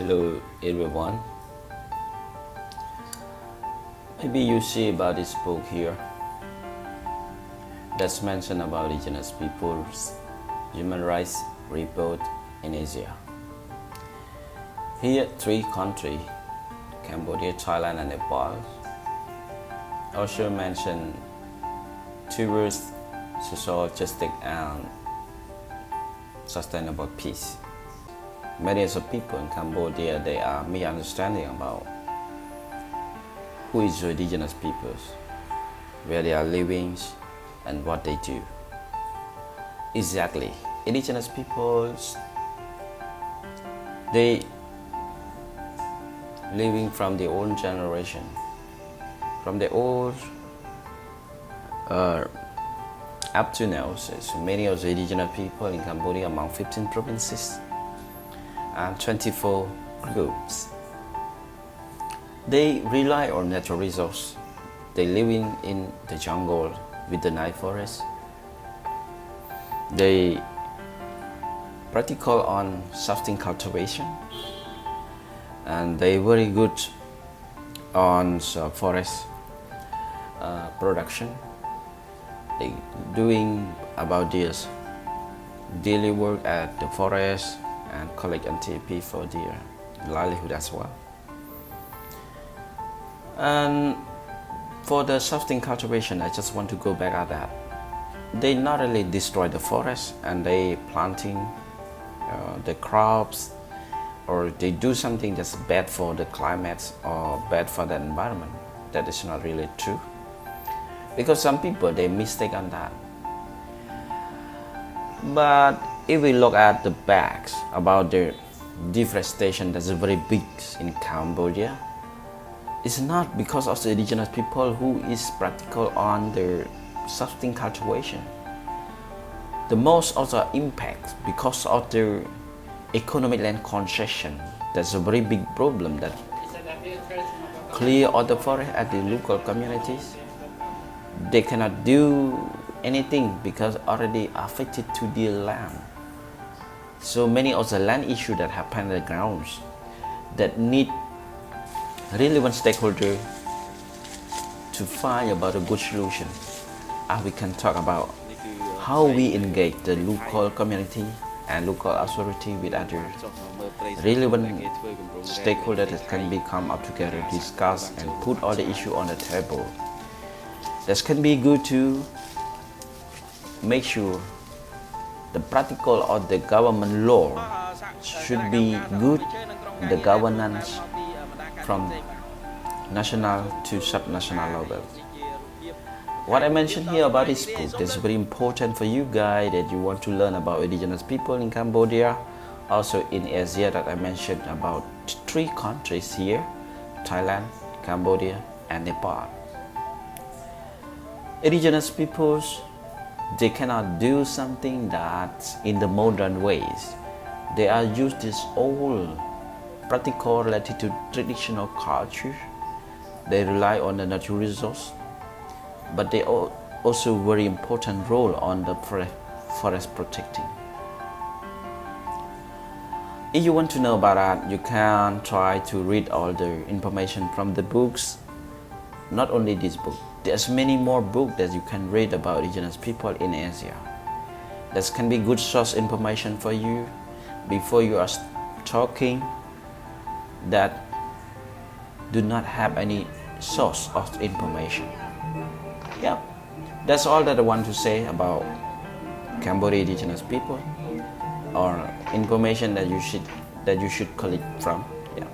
Hello everyone. Maybe you see about this book here that's mentioned about indigenous people's human rights report in Asia. Here, 3 countries, Cambodia, Thailand, and Nepal, also mention towards social justice and sustainable peace. Many of the people in Cambodia, they are misunderstanding about who is the indigenous peoples, where they are living, and what they do. Exactly, indigenous peoples, they living from the old generation, from the old up to now. So many of the indigenous people in Cambodia among 15 provinces and 24 groups. They rely on natural resources. They live in the jungle with the night forest. They practice on sustain cultivation, and they very good on forest production. They doing about this daily work at the forest and collect NTP for their livelihood as well. And for the sustain cultivation, I just want to go back at that. They not only destroy the forest and they planting the crops, or they do something that's bad for the climate or bad for the environment. That is not really true, because some people they mistake on that. But if we look at the facts about the deforestation that's very big in Cambodia, it's not because of the indigenous people who is practical on their sustain cultivation. The most of the impact because of their economic land concession. That's a very big problem, that clear all the forest at the local communities. They cannot do anything because already affected to their land. So many of the land issues that happen on the grounds that need relevant stakeholder to find about a good solution. We can talk about how we engage the local community and local authority with other relevant stakeholders that can be come up together, discuss and put all the issue on the table. This can be good to make sure the practical of the government law should be good, the governance from national to subnational level. What I mentioned here about this book is very important for you guys that you want to learn about indigenous people in Cambodia, also in Asia, that I mentioned about 3 countries here, Thailand, Cambodia and Nepal. Indigenous peoples, they cannot do something that in the modern ways. They are used this old practical related to traditional culture. They rely on the natural resource, but they also very important role on the forest protecting. If you want to know about that, you can try to read all the information from the books. Not only this book, there's many more books that you can read about indigenous people in Asia. That can be good source information for you before you are talking that do not have any source of information. Yeah, that's all that I want to say about Cambodia indigenous people, or information that you should collect from. Yeah.